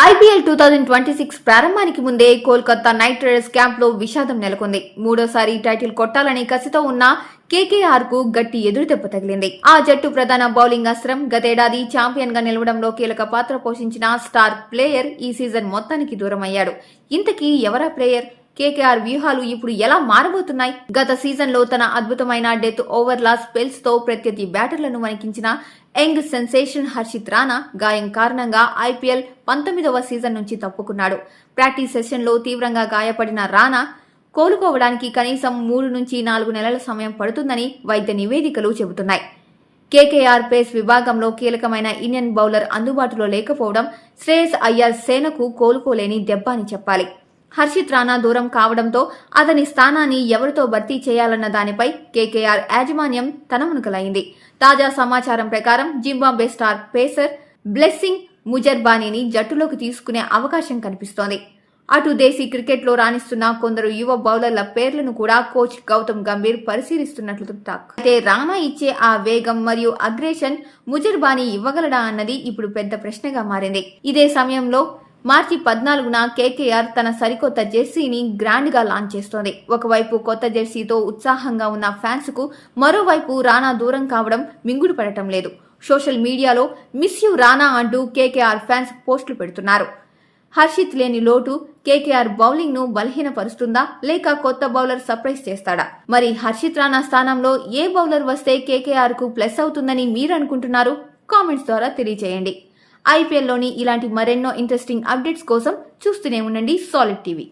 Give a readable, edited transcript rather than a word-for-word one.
IPL 2026 ప్రారంభానికి ముందే Kolkata night riders camp లో విషాదం నెలకొంది. మూడోసారి టైటిల్ కొట్టాలని కసితో ఉన్న కేకేఆర్ కు గట్టి ఎదురుదెబ్బ తగిలింది. ఆ జట్టు ప్రధాన బౌలింగ్ అస్త్రం గతేడాది ఛాంపియన్ గా నిలవడంలో కీలక పాత్ర పోషించిన స్టార్ ప్లేయర్ ఈ సీజన్ మొత్తానికి దూరమయ్యాడు. ఇంతకీ ఎవరా ప్లేయర్? కేకేఆర్ వ్యూహాలు ఇప్పుడు ఎలా మారబోతున్నాయి? గత సీజన్ లో తన అద్భుతమైన డెత్ ఓవర్ల స్పెల్స్ తో ప్రత్యర్థి బ్యాటర్లను వణికించిన యంగ్ సెన్సేషన్ హర్షిత్ రాణా గాయం కారణంగా ఐపీఎల్ 19వ సీజన్ నుంచి తప్పుకున్నాడు. ప్రాక్టీస్ సెషన్ లో తీవ్రంగా గాయపడిన రాణా కోలుకోవడానికి కనీసం 3 నుంచి 4 నెలల సమయం పడుతుందని వైద్య నివేదికలు చెబుతున్నాయి. కేకేఆర్ పేస్ విభాగంలో కీలకమైన ఇండియన్ బౌలర్ అందుబాటులో లేకపోవడం శ్రేయస్ అయ్యర్ సేనకు కోలుకోలేని దెబ్బ అని చెప్పాలి. హర్షిత్ రాణా దూరం కావడంతో అతని స్థానాన్ని ఎవరితో భర్తీ చేయాలన్న దానిపై కేకేఆర్ యాజమాన్యం తనమునకలైంది. తాజా సమాచారం ప్రకారం జింబాబ్వే స్టార్ పేసర్ బ్లెస్సింగ్ ముజర్బానీని జట్టులోకి తీసుకునే అవకాశం కనిపిస్తోంది. అటు దేశీ క్రికెట్లో రాణిస్తున్న కొందరు యువ బౌలర్ల పేర్లను కూడా కోచ్ గౌతమ్ గంభీర్ పరిశీలిస్తున్నట్లు టాక్. అయితే రాణా ఇచ్చే ఆ వేగం మరియు అగ్రెషన్ ముజర్బానీ ఇవ్వగలడా అన్నది ఇప్పుడు పెద్ద ప్రశ్నగా మారింది. ఇదే సమయంలో మార్చి 14న కేకేఆర్ తన సరికొత్త జెర్సీని గ్రాండ్ గా లాంచ్ చేస్తోంది. ఒకవైపు కొత్త జెర్సీతో ఉత్సాహంగా ఉన్న ఫ్యాన్స్ కు మరోవైపు రాణా దూరం కావడం మింగుడు పడటం లేదు. సోషల్ మీడియాలో మిస్ యూ రాణా అంటూ కేకేఆర్ ఫ్యాన్స్ పోస్టులు పెడుతున్నారు. హర్షిత్ లేని లోటు కేకేఆర్ బౌలింగ్ ను బలహీనపరుస్తుందా లేక కొత్త బౌలర్ సర్ప్రైజ్ చేస్తాడా? మరి హర్షిత్ రాణా స్థానంలో ఏ బౌలర్ వస్తే కేకేఆర్ కు ప్లస్ అవుతుందని మీరు అనుకుంటున్నారు? కామెంట్స్ ద్వారా తెలియజేయండి. ఐపీఎల్లోని ఇలాంటి మరెన్నో ఇంట్రెస్టింగ్ అప్డేట్స్ కోసం చూస్తూనే ఉండండి సాలిడ్ టీవీ.